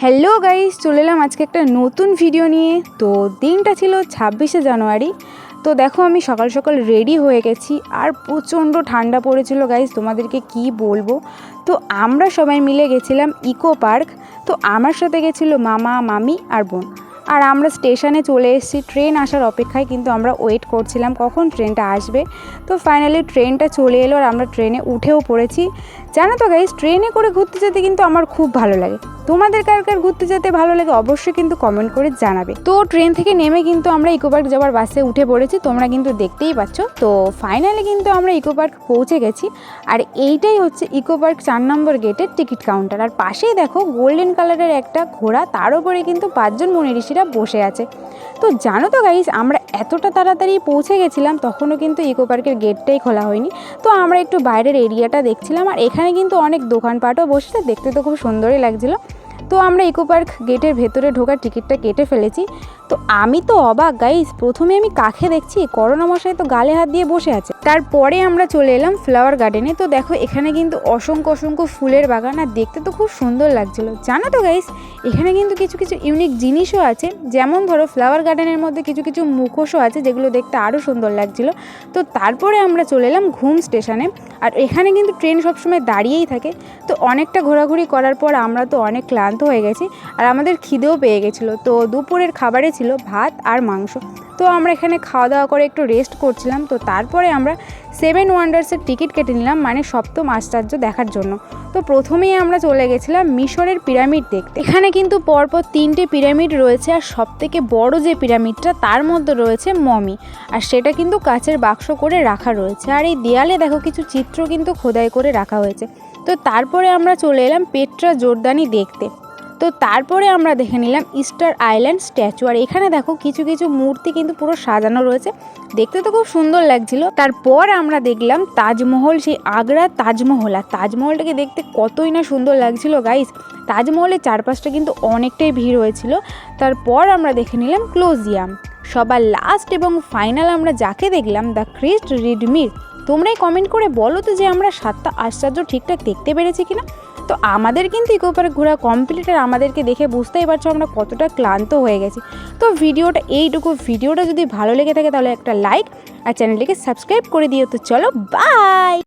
Hello guys, চলে এলাম আজকে একটা নতুন ভিডিও নিয়ে। তো দিনটা ছিল 26শে জানুয়ারি। তো দেখো আমি সকাল সকাল রেডি হয়ে গেছি, আর প্রচণ্ড ঠান্ডা পড়েছিল গাইস, তোমাদেরকে কি বলবো। তো আমরা সবাই মিলে গেছিলাম ইকো পার্ক। তো আমার সাথে গেছিলো মামা, মামি আর বোন। আর আমরা স্টেশনে চলে এসেছি ট্রেন আসার অপেক্ষায়, কিন্তু আমরা ওয়েট করছিলাম কখন ট্রেনটা আসবে। তো ফাইনালি ট্রেনটা চলে এলো আর আমরা ট্রেনে উঠেও পড়েছি। জানো তো গাইস, ট্রেনে করে ঘুরতে যেতে কিন্তু আমার খুব ভালো লাগে। তোমাদের কার কার ঘুরতে যেতে ভালো লাগে অবশ্যই কিন্তু কমেন্ট করে জানাবে। তো ট্রেন থেকে নেমে কিন্তু আমরা ইকো পার্ক যাওয়ার বাসে উঠে পড়েছি, তোমরা কিন্তু দেখতেই পাচ্ছ। তো ফাইনালি কিন্তু আমরা ইকো পার্ক পৌঁছে গেছি। আর এইটাই হচ্ছে ইকো পার্ক 4 নম্বর গেটের টিকিট কাউন্টার। আর পাশেই দেখো গোল্ডেন কালারের একটা ঘোড়া, তার উপরে কিন্তু 5 জন মুনি ঋষিরা বসে আছে। তো জানো তো গাইস, আমরা এতটা তাড়াতাড়ি পৌঁছে গেছিলাম, তখনও কিন্তু ইকো পার্কের গেটটাই খোলা হয়নি। তো আমরা একটু বাইরের এরিয়াটা দেখছিলাম, আর এখানে কিন্তু অনেক দোকানপাটও বসেছে, দেখতে তো খুব সুন্দরই লাগছিলো। তো আমরা ইকো পার্ক গেটের ভেতরে ঢোকার টিকিটটা কেটে ফেলেছি। তো আমি তো অবাক গাইস, প্রথমে আমি কাকে দেখছি, করোনা মশাই তো গালে হাত দিয়ে বসে আছে। তারপরে আমরা চলে এলাম ফ্লাওয়ার গার্ডেনে। তো দেখো এখানে কিন্তু অসংখ্য অসংখ্য ফুলের বাগান, আর দেখতে তো খুব সুন্দর লাগছিলো। জানো তো গাইস, এখানে কিন্তু কিছু কিছু ইউনিক জিনিসও আছে, যেমন ধরো ফ্লাওয়ার গার্ডেনের মধ্যে কিছু কিছু মুখোশও আছে, যেগুলো দেখতে আরও সুন্দর লাগছিলো। তো তারপরে আমরা চলে এলাম ঘুম স্টেশনে। আর এখানে কিন্তু ট্রেন সবসময় দাঁড়িয়েই থাকে। তো অনেকটা ঘোরাঘুরি করার পর আমরা তো অনেক ক্লান্ত হয়ে গেছি, আর আমাদের খিদেও পেয়ে গেছিলো। তো দুপুরের খাবারে ছিল ভাত আর মাংস। তো আমরা এখানে খাওয়া দাওয়া করে একটু রেস্ট করছিলাম। তো তারপরে আমরা 7 ওয়ান্ডার্সের টিকিট কেটে নিলাম, মানে সপ্তম আশ্চর্য দেখার জন্য। তো প্রথমেই আমরা চলে গেছিলাম মিশরের পিরামিড দেখতে। এখানে কিন্তু পরপর 3টে পিরামিড রয়েছে, আর সবথেকে বড় যে পিরামিডটা তার মধ্যে রয়েছে মমি, আর সেটা কিন্তু কাচের বাক্স করে রাখা রয়েছে। আর এই দেয়ালে দেখো কিছু চিত্র কিন্তু খোদাই করে রাখা হয়েছে। তো তারপরে আমরা চলে এলাম পেট্রা জোর্দানি দেখতে। তো তারপরে আমরা দেখে নিলাম ইস্টার আইল্যান্ড স্ট্যাচু। আর এখানে দেখো কিছু কিছু মূর্তি কিন্তু পুরো সাজানো রয়েছে, দেখতে তো খুব সুন্দর লাগছিল। তারপর আমরা দেখলাম তাজমহল, সেই আগ্রার তাজমহল। আর তাজমহলটাকে দেখতে কতই না সুন্দর লাগছিল গাইস। তাজমহলের চারপাশটা কিন্তু অনেকটাই ভিড় হয়েছিল। তারপর আমরা দেখে নিলাম ক্লোজিয়াম। সবার লাস্ট এবং ফাইনাল আমরা যাকে দেখলাম, দ্য ক্রিস্ট রিডমির। তোমরাই কমেন্ট করে বলো তো যে আমরা 7টা আশ্চর্য ঠিকঠাক দেখতে পেরেছি কিনা। তো আমাদের কিন্তু ইকো পার্ক ঘোরা কমপ্লিট, আর আমাদেরকে দেখে বুঝতেই পারছো আমরা কতটা ক্লান্ত হয়ে গেছি। তো ভিডিওটা এইটুকু। ভিডিওটা যদি ভালো লেগে থাকে তাহলে একটা লাইক আর চ্যানেলটিকে সাবস্ক্রাইব করে দিও। তো চলো বাই।